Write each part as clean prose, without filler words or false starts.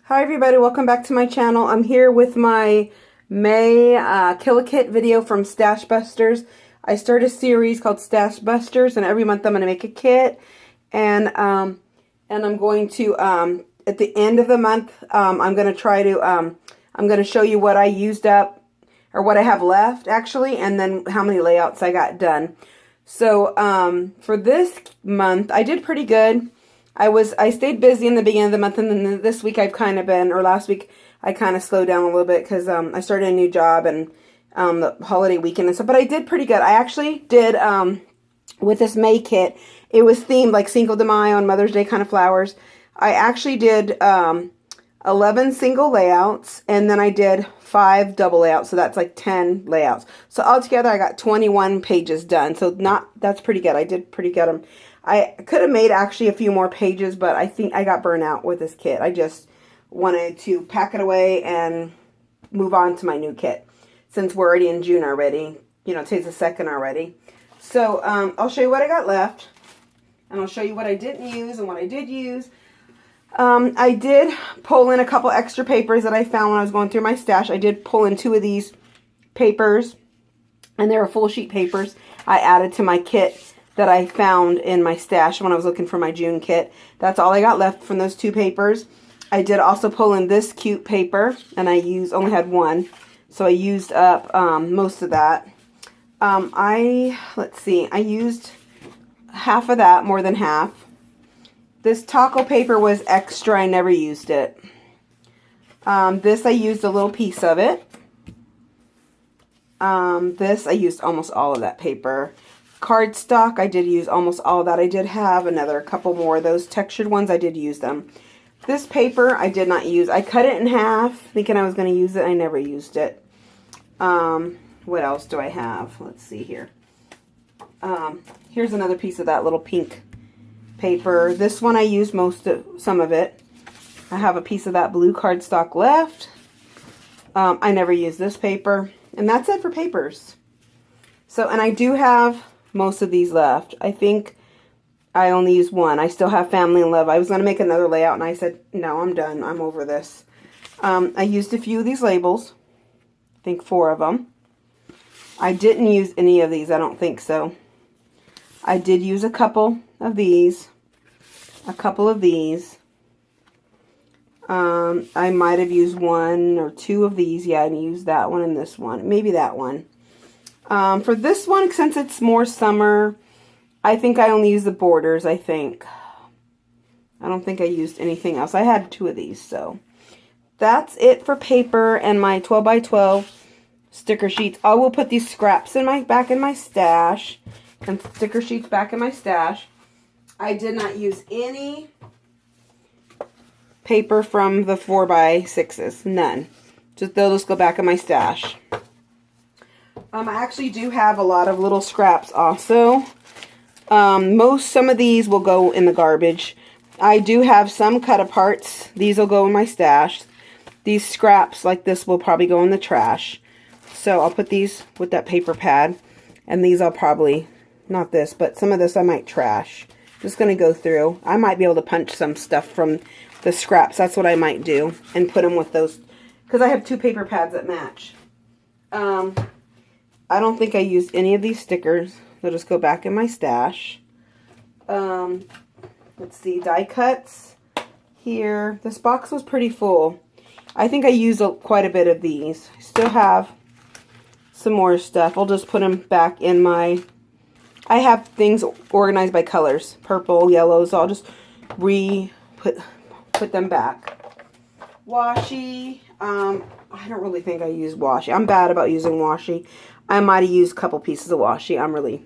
Hi everybody, welcome back to my channel. I'm here with my May Kill-A-Kit video from Stash Busters. I started a series called Stash Busters, and every month I'm going to make a kit. And I'm going to, at the end of the month, I'm going to try to, I'm going to show you what I used up, or what I have left actually, and then how many layouts I got done. So for this month, I did pretty good. I stayed busy in the beginning of the month, and then this week I've kind of been, or last week, I kind of slowed down a little bit because I started a new job and the holiday weekend and stuff, but I did pretty good. I actually did, with this May kit, it was themed like Cinco de Mayo and Mother's Day kind of flowers. I actually did 11 single layouts, and then I did 5 double layouts, so that's like 10 layouts. So altogether I got 21 pages done, so that's pretty good. I did pretty good. I could have made actually a few more pages, but I think I got burnt out with this kit. I just wanted to pack it away and move on to my new kit. Since we're already in June already, you know, today's the 2nd already. So I'll show you what I got left, and I'll show you what I didn't use and what I did use. I did pull in a couple extra papers that I found when I was going through my stash. I did pull in 2 of these papers, and they were full sheet papers I added to my kit that I found in my stash when I was looking for my June kit. That's all I got left from those 2 papers. I did also pull in this cute paper, and I only had 1, so I used up most of that. Let's see, I used half of that, more than half. This taco paper was extra, I never used it. This I used a little piece of it. This I used almost all of that paper. Cardstock, I did use almost all of that. I did have another couple more of those textured ones. I did use them. This paper I did not use. I cut it in half thinking I was going to use it. I never used it. What else do I have? Let's see here. Here's another piece of that little pink paper. This one I used some of it. I have a piece of that blue cardstock left. I never used this paper. And that's it for papers. So, and I do have most of these left. I think I only used 1. I still have Family and Love. I was going to make another layout, and I said, no, I'm done. I'm over this. I used a few of these labels. I think 4 of them. I didn't use any of these. I don't think so. I did use a couple of these. A couple of these. I might have used 1 or 2 of these. Yeah, I used that one and this one. Maybe that one. For this one, since it's more summer, I think I only used the borders, I think. I don't think I used anything else. I had 2 of these, so. That's it for paper and my 12 by 12 sticker sheets. I will put these scraps back in my stash, and sticker sheets back in my stash. I did not use any paper from the 4 by 6s. None. They'll just go back in my stash. I actually do have a lot of little scraps also. Some of these will go in the garbage. I do have some cut aparts. These will go in my stash. These scraps like this will probably go in the trash. So I'll put these with that paper pad. And these I'll probably, not this, but some of this I might trash. Just going to go through. I might be able to punch some stuff from the scraps. That's what I might do. And put them with those. Because I have 2 paper pads that match. I don't think I used any of these stickers. They'll just go back in my stash. Let's see, die cuts here. This box was pretty full. I think I used quite a bit of these. I still have some more stuff. I'll just put them back in my... I have things organized by colors. Purple, yellow, so I'll just put them back. Washi. I don't really think I used washi. I'm bad about using washi. I might have used a couple pieces of washi. I'm really,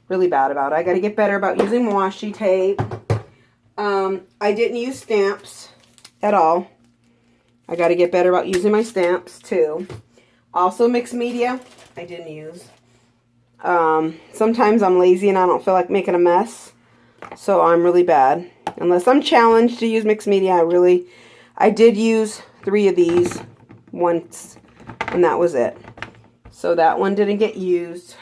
really bad about it. I got to get better about using washi tape. I didn't use stamps at all. I got to get better about using my stamps too. Also mixed media, I didn't use. Sometimes I'm lazy and I don't feel like making a mess. So I'm really bad. Unless I'm challenged to use mixed media, I did use 3 of these once, and that was it. So that one didn't get used.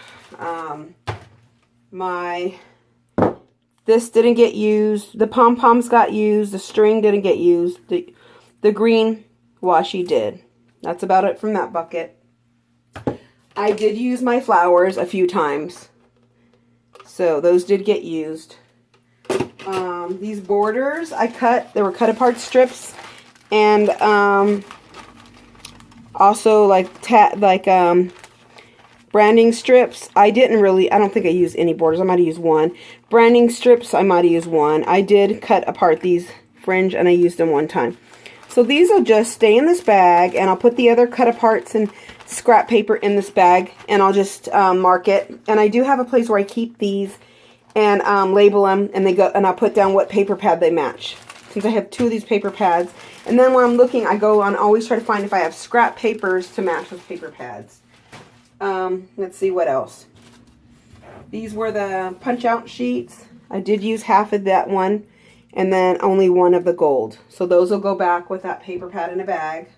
This didn't get used. The pom-poms got used. The string didn't get used. the green washi did. That's about it from that bucket. I did use my flowers a few times. So those did get used. These borders I cut. They were cut apart strips. And also branding strips. I don't think I used any borders. I might have used one. Branding strips, I might have used one. I did cut apart these fringe and I used them one time. So these will just stay in this bag, and I'll put the other cut aparts and scrap paper in this bag, and I'll just mark it. And I do have a place where I keep these and label them, and I'll put down what paper pad they match. Since I have 2 of these paper pads. And then when I'm looking, I go on, always try to find if I have scrap papers to match with paper pads. Let's see what else. These were the punch out sheets. I did use half of that one, and then only one of the gold. So those will go back with that paper pad in a bag.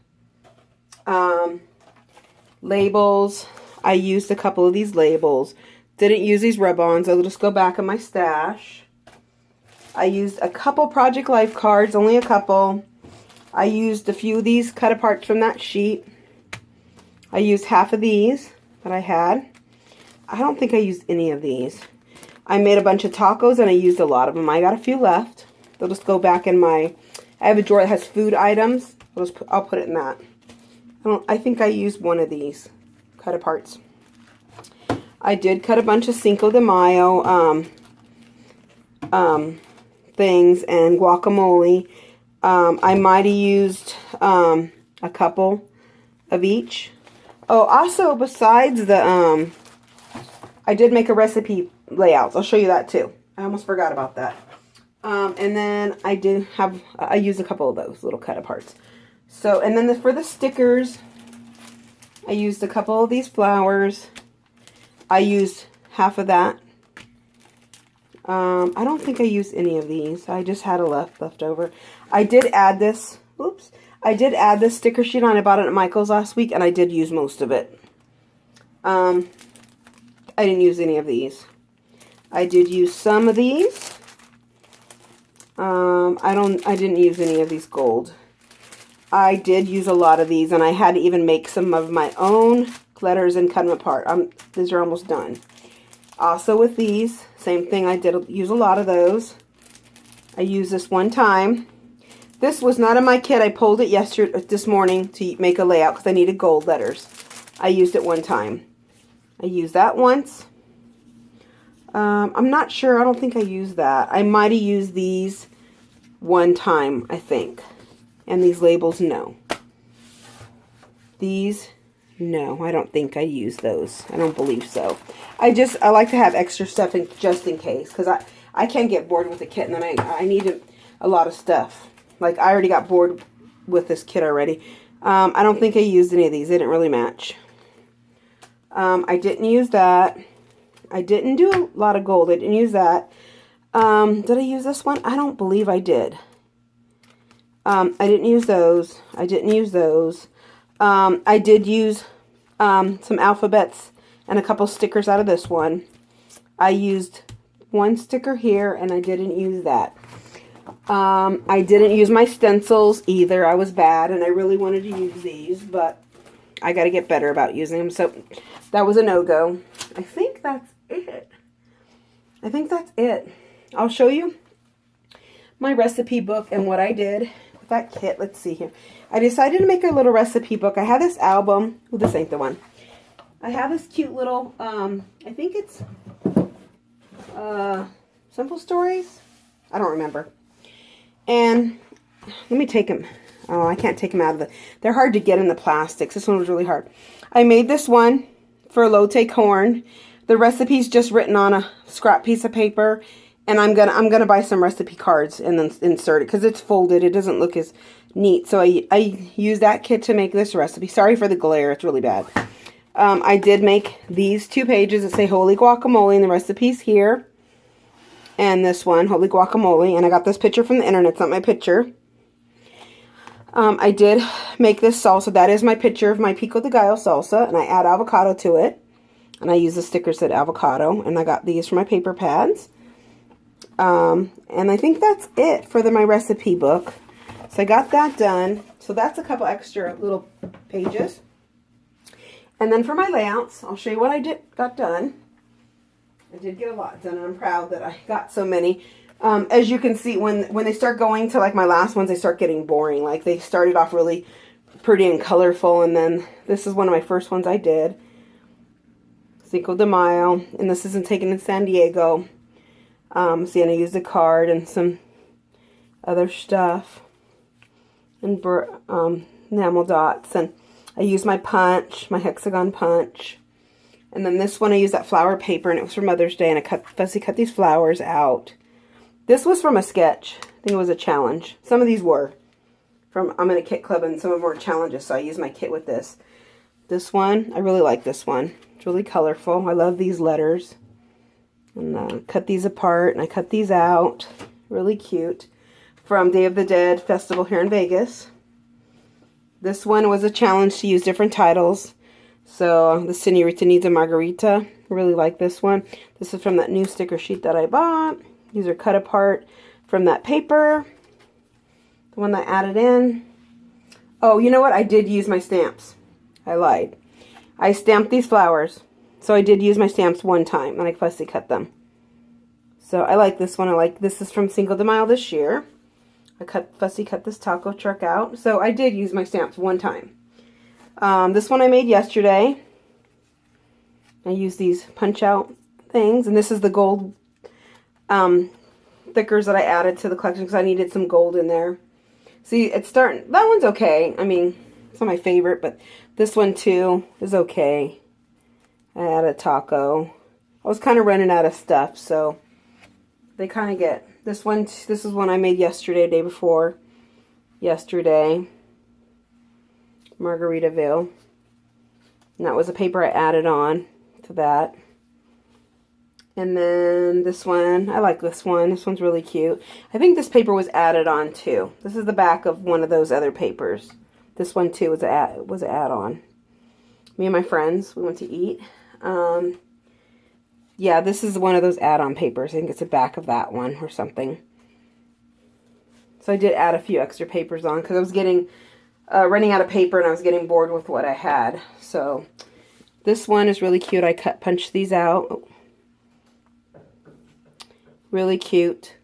Labels. I used a couple of these labels. Didn't use these rub-ons. They'll just go back in my stash. I used a couple Project Life cards, only a couple. I used a few of these cut apart from that sheet. I used half of these that I had. I don't think I used any of these. I made a bunch of tacos and I used a lot of them. I got a few left. They'll just go back in I have a drawer that has food items. I'll put it in that. I think I used one of these cut aparts. I did cut a bunch of Cinco de Mayo things and guacamole. I might have used a couple of each. Oh, also besides the I did make a recipe layout. I'll show you that too. I almost forgot about that. And then I used a couple of those little cut aparts. So, and then for the stickers, I used a couple of these flowers. I used half of that. I don't think I used any of these. I just had a left over. I did add this. Oops. I did add this sticker sheet on. I bought it at Michael's last week, and I did use most of it. I didn't use any of these. I did use some of these. I didn't use any of these gold. I did use a lot of these, and I had to even make some of my own letters and cut them apart. These are almost done. Also with these, same thing. I did use a lot of those. I used this one time. This was not in my kit. I pulled it this morning to make a layout because I needed gold letters. I used it one time. I used that once. I'm not sure. I don't think I used that. I might have used these one time, I think. And these labels, no. These, no. I don't think I used those. I don't believe so. I like to have extra stuff just in case. Because I can't get bored with a kit. And then I need a lot of stuff. Like, I already got bored with this kit already. I don't think I used any of these. They didn't really match. I didn't use that. I didn't do a lot of gold. I didn't use that. Did I use this one? I don't believe I did. I didn't use those. I didn't use those. I did use some alphabets and a couple stickers out of this one. I used one sticker here, and I didn't use that. I didn't use my stencils either. I was bad, and I really wanted to use these, but I got to get better about using them. So that was a no-go. I think that's it. I think that's it. I'll show you my recipe book and what I did with that kit. Let's see here. I decided to make a little recipe book. I have this album. Oh, this ain't the one. I have this cute little, I think it's Simple Stories. I don't remember. And let me take them. Oh, I can't take them out of they're hard to get in the plastics. This one was really hard. I made this one for elote corn. The recipe's just written on a scrap piece of paper, and I'm gonna buy some recipe cards and then insert it because it's folded. It doesn't look as neat. So I use that kit to make this recipe. Sorry for the glare. It's really bad. I did make these 2 pages that say Holy Guacamole, and the recipe's here. And this one, Holy Guacamole, and I got this picture from the internet. It's not my picture. I did make this salsa. That is my picture of my pico de gallo salsa, and I add avocado to it. And I use the sticker that said avocado, and I got these for my paper pads. And I think that's it for my recipe book. So I got that done. So that's a couple extra little pages. And then for my layouts, I'll show you what I got done. I did get a lot done, and I'm proud that I got so many. As you can see, when they start going to like my last ones, they start getting boring. Like they started off really pretty and colorful, and then this is one of my first ones I did. Cinco de Mayo, and this isn't taken in San Diego. See, and I used a card and some other stuff, and enamel dots, and I used my punch, my hexagon punch. And then this one I used that flower paper, and it was for Mother's Day, and I fussy cut these flowers out. This was from a sketch. I think it was a challenge. Some of these were from I'm in a kit club, and some of them were challenges, so I used my kit with this. This one, I really like this one. It's really colorful. I love these letters. And cut these apart, and I cut these out. Really cute. From Day of the Dead Festival here in Vegas. This one was a challenge to use different titles. So, the Senorita Needs a Margarita. I really like this one. This is from that new sticker sheet that I bought. These are cut apart from that paper. The one that I added in. Oh, you know what? I did use my stamps. I lied. I stamped these flowers. So I did use my stamps one time, and I fussy cut them. So I like this one. This is from Cinco de Mayo this year. I fussy cut this taco truck out. So I did use my stamps one time. This one I made yesterday. I used these punch out things, and this is the gold thickers that I added to the collection because I needed some gold in there. See, it's starting, that one's okay. I mean, it's not my favorite, but this one too is okay. I added a taco. I was kind of running out of stuff, so they kind of get, this is one I made yesterday, day before yesterday. Margaritaville. And that was a paper I added on to that. And then this one, I like this one. This one's really cute. I think this paper was added on too. This is the back of one of those other papers. This one too was an add-on. Me and my friends, we went to eat. Yeah, this is one of those add-on papers. I think it's the back of that one or something. So I did add a few extra papers on because I was getting running out of paper, and I was getting bored with what I had. So this one is really cute. I punched these out. Oh. Really cute.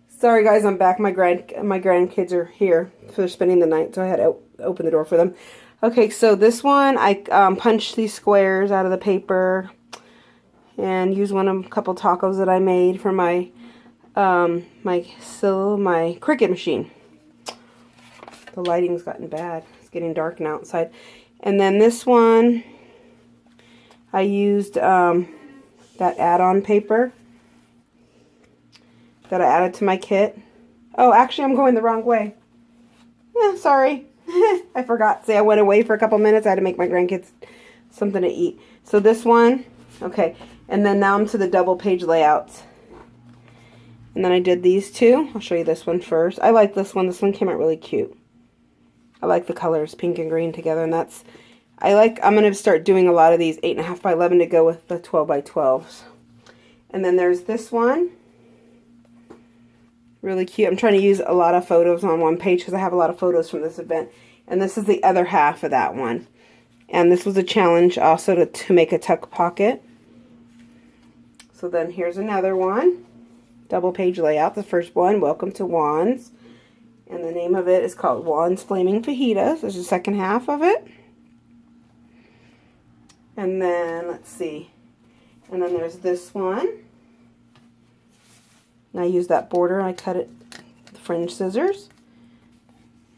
Sorry guys, I'm back. My grandkids are here, so they're spending the night, so I had to open the door for them. Okay, so this one, I punched these squares out of the paper and used a couple tacos that I made for my my Cricut machine. The lighting's gotten bad. It's getting dark now outside. And then this one, I used that add-on paper that I added to my kit. Oh, actually, I'm going the wrong way. Sorry. I forgot. See, I went away for a couple minutes. I had to make my grandkids something to eat. So this one, okay. And then now I'm to the double page layouts. And then I did these two. I'll show you this one first. I like this one. This one came out really cute. I like the colors, pink and green together. And that's, I'm going to start doing a lot of these 8.5 by 11 to go with the 12 by 12s. And then there's this one. Really cute. I'm trying to use a lot of photos on one page because I have a lot of photos from this event. And this is the other half of that one. And this was a challenge also to make a tuck pocket. So then here's another one. Double page layout. The first one, Welcome to Juan's. And the name of it is called Juan's Flaming Fajitas. There's the second half of it. And then, let's see. And then there's this one. And I used that border, I cut it with fringe scissors.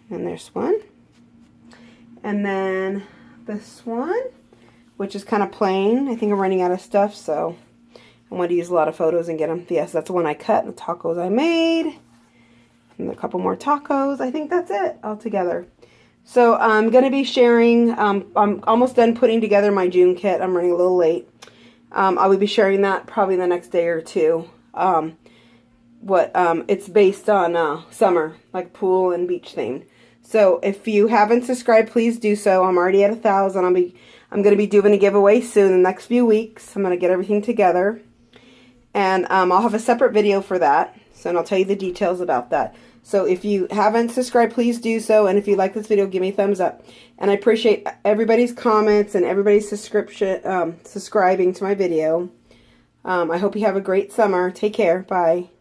And there's one. And then this one, which is kind of plain. I think I'm running out of stuff, so I want to use a lot of photos and get them. Yes, that's the one I cut, the tacos I made. And a couple more tacos. I think that's it altogether. So I'm going to be sharing, I'm almost done putting together my June kit. I'm running a little late. I will be sharing that probably the next day or two. It's based on summer, like pool and beach themed. So if you haven't subscribed, please do so. I'm already at 1,000. I'm going to be doing a giveaway soon in the next few weeks. I'm going to get everything together. And I'll have a separate video for that. So and I'll tell you the details about that. So if you haven't subscribed, please do so. And if you like this video, give me a thumbs up. And I appreciate everybody's comments and everybody's subscribing to my video. I hope you have a great summer. Take care. Bye.